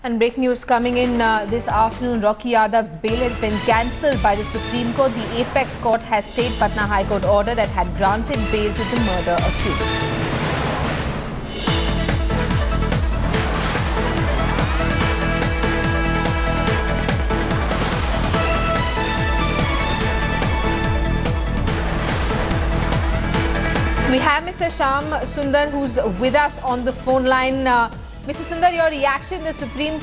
And breaking news coming in this afternoon, Rocky Yadav's bail has been cancelled by the Supreme Court. The apex court has stayed Patna High Court order that had granted bail to the murder accused. We have Mr. Shyam Sundar who's with us on the phone line. Mr. Sundar, your reaction? The Supreme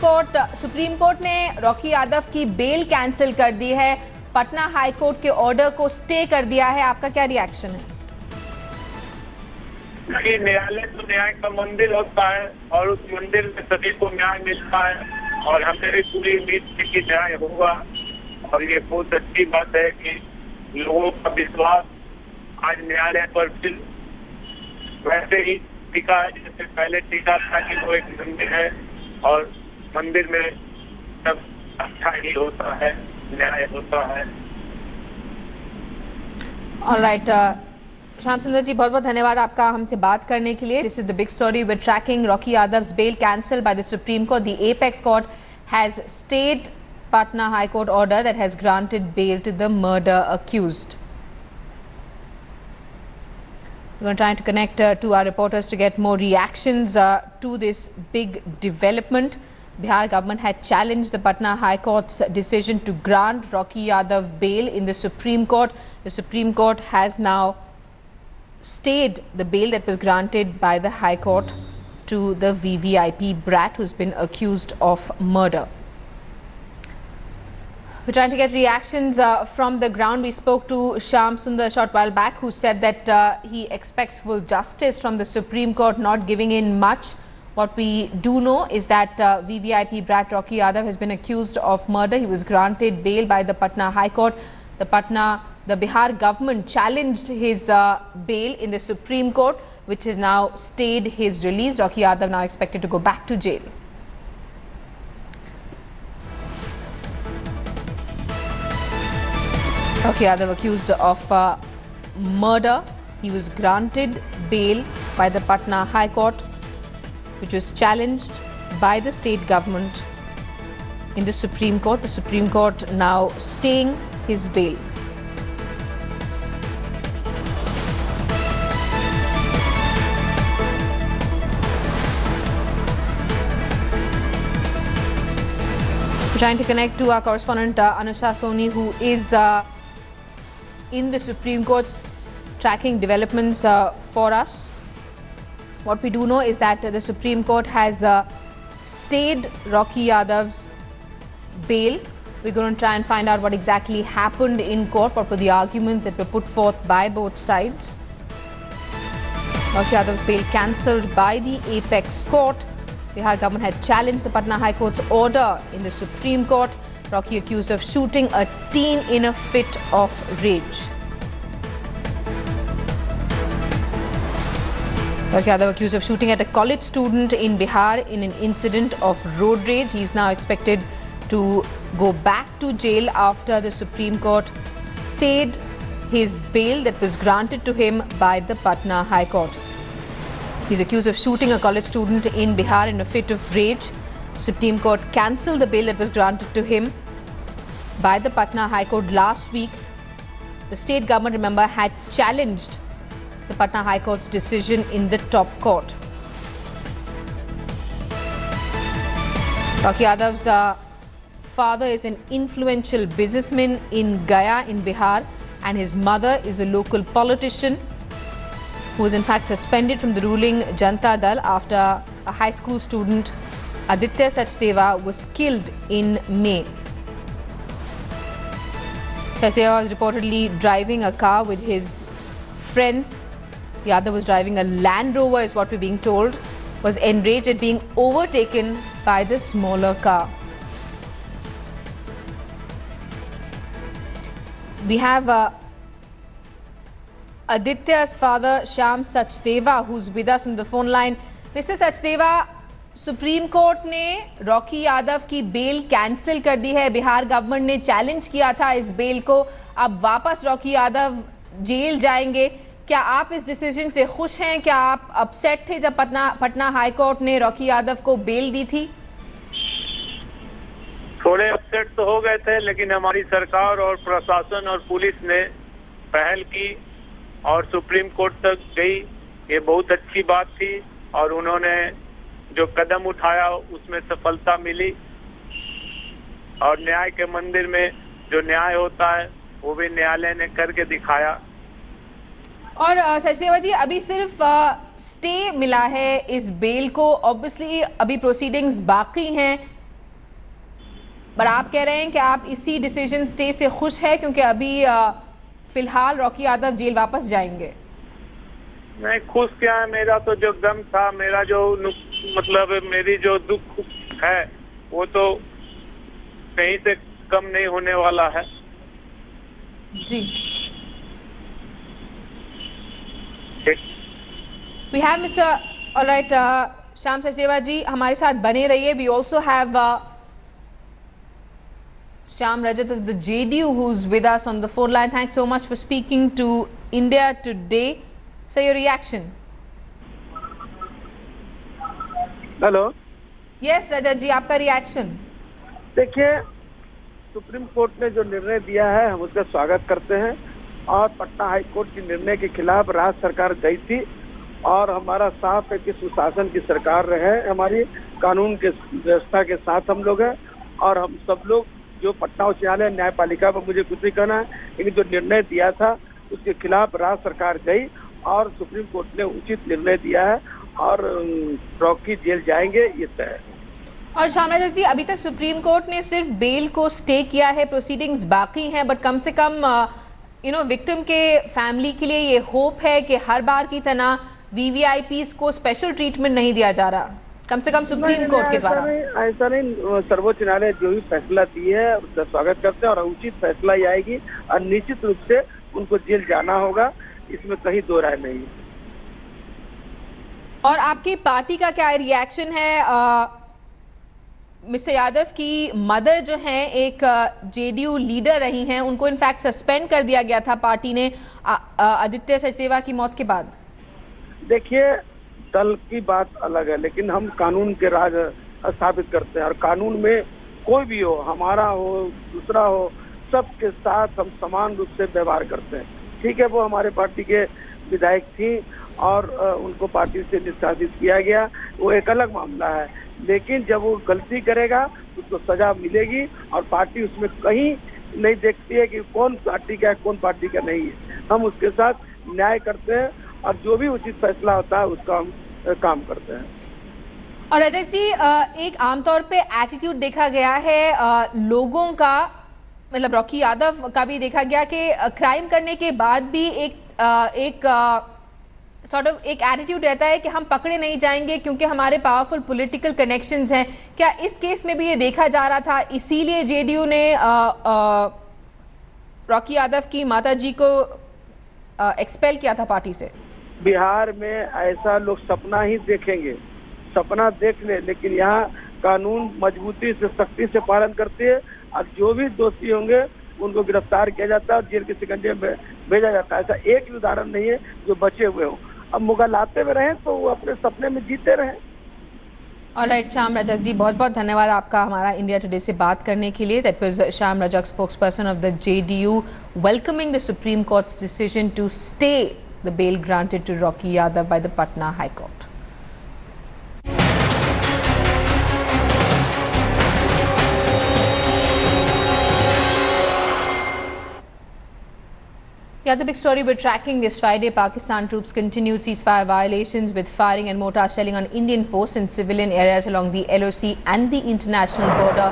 Court ने Rocky Yadav की bell cancel कर दी है, Patna High court के order को stay कर दिया है. आपका क्या रिएक्शन है? न्यायालय तो न्याय का मंदिर होता है और उस मंदिर में सभी को न्याय मिलता है और हमें भी पूरी उम्मीद थी कि न्याय होगा. और ये बहुत अच्छी बात है कि लोगों का विश्वास आज न्यायालय पर फिर वैसे ही टिका है जैसे पहले टिका था कि वो एक मंदिर है और मंदिर में सब अच्छा ही होता है, न्याय होता है. ऑलराइट, श्याम सुंदर जी, बहुत बहुत धन्यवाद आपका हमसे बात करने के लिए. This is the big story. We are tracking Rocky Yadav's bail cancelled by the Supreme Court. The apex court has stayed Patna High Court order that has granted bail to the murder accused. We're going to try to connect to our reporters to get more reactions to this big development. Bihar government had challenged the Patna High Court's decision to grant Rocky Yadav bail in the Supreme Court. The Supreme Court has now stayed the bail that was granted by the High Court to the VVIP brat who's been accused of murder. We're trying to get reactions from the ground. We spoke to Shyam Sundar a short while back, who said that he expects full justice from the Supreme Court, not giving in much. What we do know is that VVIP brat Rocky Yadav has been accused of murder. He was granted bail by the Patna High Court. The Bihar government challenged his bail in the Supreme Court, which has now stayed his release. Rocky Yadav now expected to go back to jail. Rocky Yadav accused of murder. He was granted bail by the Patna High Court, which was challenged by the state government in the Supreme Court. The Supreme Court now staying his bail. We're trying to connect to our correspondent Anusha Soni, who is in the Supreme Court tracking developments for us. What we do know is that the Supreme Court has stayed Rocky Yadav's bail. We're going to try and find out what exactly happened in court, what were the arguments that were put forth by both sides. Rocky Yadav's bail cancelled by the apex court. Bihar government had challenged the Patna High Court's order in the Supreme Court. Rocky accused of shooting a teen in a fit of rage. Rocky Yadav accused of shooting at a college student in Bihar in an incident of road rage. He is now expected to go back to jail after the Supreme Court stayed his bail that was granted to him by the Patna High Court. He's accused of shooting a college student in Bihar in a fit of rage. Supreme Court cancelled the bail that was granted to him by the Patna High Court last week. The state government, remember, had challenged the Patna High Court's decision in the top court. Rocky Yadav's father is an influential businessman in Gaya in Bihar, and his mother is a local politician who was in fact suspended from the ruling Janata Dal after a high school student, Aditya Sachdeva, was killed in May. Sachdeva was reportedly driving a car with his friends. The other was driving a Land Rover, is what we're being told, was enraged at being overtaken by the smaller car. We have Aditya's father, Shyam Sachdeva, who's with us on the phone line. Mr. Sachdeva, supreme court ने Rocky Yadav की bell cancel कर दी है. Bihar government ने challenge किया था इस bell को. अब वापस रॉकी यादव जेल जाएंगे. क्या आप इस डिसीजन से खुश हैं? क्या आप अपसेट थे जब पटना हाई कोर्ट ने रॉकी यादव को बेल दी थी? थोड़े अपसेट तो हो गए थे, लेकिन हमारी सरकार और प्रशासन और पुलिस ने पहल की और सुप्रीम कोर्ट तक गई। ये बहुत अच्छी बात थी और उन्होंने जो कदम उठाया उसमें सफलता मिली और न्याय के मंदिर में जो न्याय होता है वो भी न्यायालय ने करके दिखाया। और सचदेवा जी, अभी सिर्फ स्टे मिला है इस बेल को, ऑब्वियसली अभी प्रोसीडिंग्स बाकी हैं, पर आप कह रहे हैं कि आप इसी डिसीजन स्टे से खुश है क्योंकि अभी फिलहाल रॉकी यादव जेल वापस जाएंगे। नहीं, खुश क्या है, मेरा तो जो गम था, मेरा जो मतलब मेरी जो दुख है वो तो कहीं से कम नहीं होने वाला है। जी, we have mister alright Shyam Sachdeva ji, हमारे साथ बने रहिए। We also have Shyam Rajat of the JDU who's with us on the phone line. Thanks so much for speaking to India Today. Sir, your reaction? Hello. Yes, Rajat जी, आपका reaction? देखिए, supreme court ने जो निर्णय दिया है हम उसका स्वागत करते हैं और पटना हाई कोर्ट के निर्णय के खिलाफ राज्य सरकार गई थी और हमारा साफ है कि सुशासन की सरकार रहे, हमारी कानून के व्यवस्था के साथ हम लोग हैं और हम सब लोग जो पटना उच्च न्यायालय न्यायपालिका पर मुझे कुछ नहीं कहना है, लेकिन जो निर्णय दिया था उसके खिलाफ राज्य सरकार गई और सुप्रीम कोर्ट ने उचित निर्णय दिया है और रॉकी जेल जाएंगे, ये तय है। और श्याम राजत जी, अभी तक सुप्रीम कोर्ट ने सिर्फ बेल को स्टे किया है, प्रोसीडिंग्स बाकी हैं, बट कम से कम विक्टिम के फैमिली के लिए ये होप है कि हर बार की तरह वीवीआईपीज को स्पेशल ट्रीटमेंट नहीं दिया जा रहा, कम से कम सुप्रीम कोर्ट के द्वारा। ऐसा नहीं, सर्वोच्च न्यायालय जो भी फैसला दिए है उसका स्वागत करते हैं और उचित फैसला ही आएगी और निश्चित रूप से उनको जेल जाना होगा, इसमें कहीं दो राय नहीं है। और आपकी पार्टी का क्या रिएक्शन है? मिस्टर यादव की मदर जो हैं एक जेडीयू लीडर रही हैं, उनको इनफैक्ट सस्पेंड कर दिया गया था पार्टी ने आदित्य सचदेवा की मौत के बाद। देखिए, दल की बात अलग है, लेकिन हम कानून के राज स्थापित करते हैं और कानून में कोई भी हो, हमारा हो दूसरा हो, सबके साथ हम समान रूप से व्यवहार करते हैं। ठीक है, वो हमारे पार्टी के विधायक थी और उनको पार्टी से निष्कासित किया गया, वो एक अलग मामला है, लेकिन जब वो गलती करेगा उसको सजा मिलेगी और पार्टी उसमें कहीं नहीं देखती है कि कौन पार्टी का है कौन पार्टी का नहीं है। हम उसके साथ न्याय करते हैं और जो भी उचित फैसला होता है उसका हम काम करते हैं। और रजत जी, एक आमतौर पे एटीट्यूड देखा गया है लोगों का, मतलब रॉकी यादव का भी देखा गया कि क्राइम करने के बाद भी एक सॉर्ट ऑफ एक एटीट्यूड रहता है कि हम पकड़े नहीं जाएंगे क्योंकि हमारे पावरफुल पॉलिटिकल कनेक्शंस हैं। क्या इस केस में भी ये देखा जा रहा था, इसीलिए जेडीयू ने रॉकी यादव की माताजी को एक्सपेल किया था पार्टी से? बिहार में ऐसा लोग सपना ही देखेंगे, सपना देख ले, लेकिन यहाँ कानून मजबूती से सख्ती से पालन करते हैं और जो भी दोषी होंगे उनको गिरफ्तार किया जाता है और जेल के शिकंजे में भेजा जाता है। ऐसा एक भी उदाहरण नहीं है जो बचे हुए हो। अब मुगल आते हुए रहे तो वो अपने सपने में जीते रहे। ऑलराइट, श्याम रजक जी, बहुत बहुत धन्यवाद आपका हमारा इंडिया टुडे से बात करने के लिए। That was Shyam Rajak, spokesperson of the JDU, welcoming the Supreme Court's decision to stay the bail granted to Rocky Yadav by the Patna High Court. Yeah, the big story we're tracking this Friday, Pakistan troops continued ceasefire violations with firing and mortar shelling on Indian posts in civilian areas along the LOC and the international border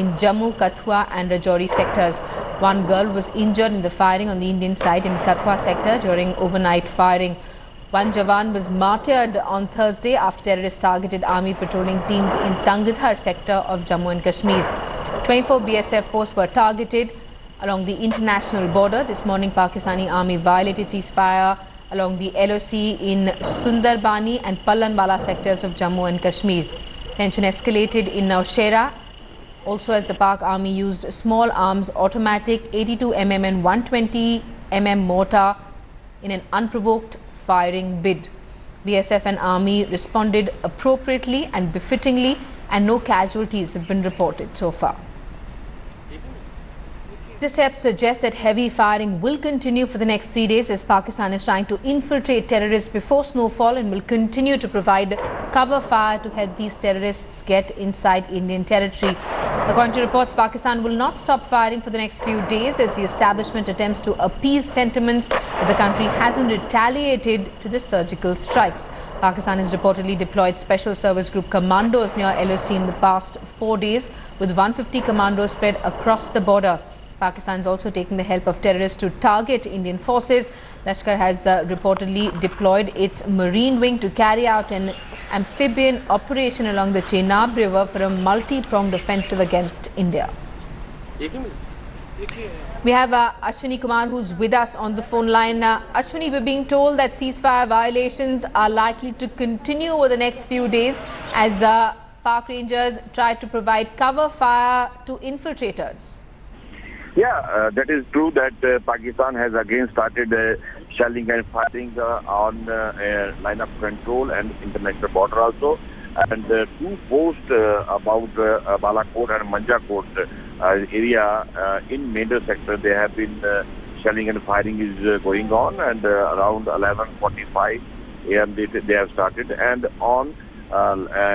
in Jammu, Kathua and Rajouri sectors. One girl was injured in the firing on the Indian side in Kathua sector during overnight firing. One Jawan was martyred on Thursday after terrorists targeted army patrolling teams in Tangdhar sector of Jammu and Kashmir. 24 BSF posts were targeted along the international border. This morning, Pakistani army violated ceasefire along the LOC in Sundarbani and Pallanwala sectors of Jammu and Kashmir. Tension escalated in Nowshera, also as the Pak army used small arms, automatic 82mm and 120mm mortar in an unprovoked firing bid. BSF and army responded appropriately and befittingly, and no casualties have been reported so far. Intercepts suggest that heavy firing will continue for the next 3 days as Pakistan is trying to infiltrate terrorists before snowfall and will continue to provide cover fire to help these terrorists get inside Indian territory. According to reports, Pakistan will not stop firing for the next few days as the establishment attempts to appease sentiments that the country hasn't retaliated to the surgical strikes. Pakistan has reportedly deployed Special Service Group commandos near LOC in the past 4 days, with 150 commandos spread across the border. Pakistan is also taking the help of terrorists to target Indian forces. Lashkar has reportedly deployed its marine wing to carry out an amphibian operation along the Chenab River for a multi-pronged offensive against India. We have Ashwini Kumar, who's with us on the phone line. Ashwini, we're being told that ceasefire violations are likely to continue over the next few days as Pak Rangers try to provide cover fire to infiltrators. Yeah, that is true that Pakistan has again started shelling and firing on line of control and international border also. And two posts about Balakot and Manjakot area in Mender sector, they have been shelling and firing is going on, and around 11:45 a.m. they have started. And on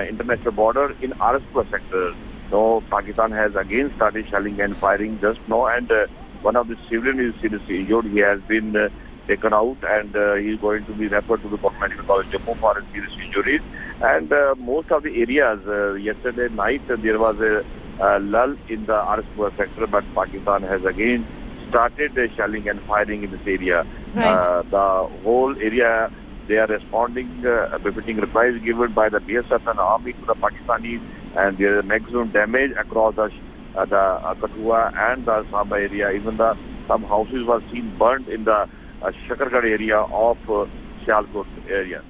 international border in Araspur sector, so Pakistan has again started shelling and firing just now, and one of the civilian is seriously injured. He has been taken out, and he is going to be referred to the Government Medical College Jammu for serious injuries. And most of the areas, yesterday night there was a lull in the Araspur sector, but Pakistan has again started shelling and firing in this area. Right. The whole area, they are responding, befitting replies given by the BSF and army to the Pakistanis, and there is maximum damage across the Kathua and the Samba area. Even some houses were seen burnt in the Shakargarh area of Sialkot area.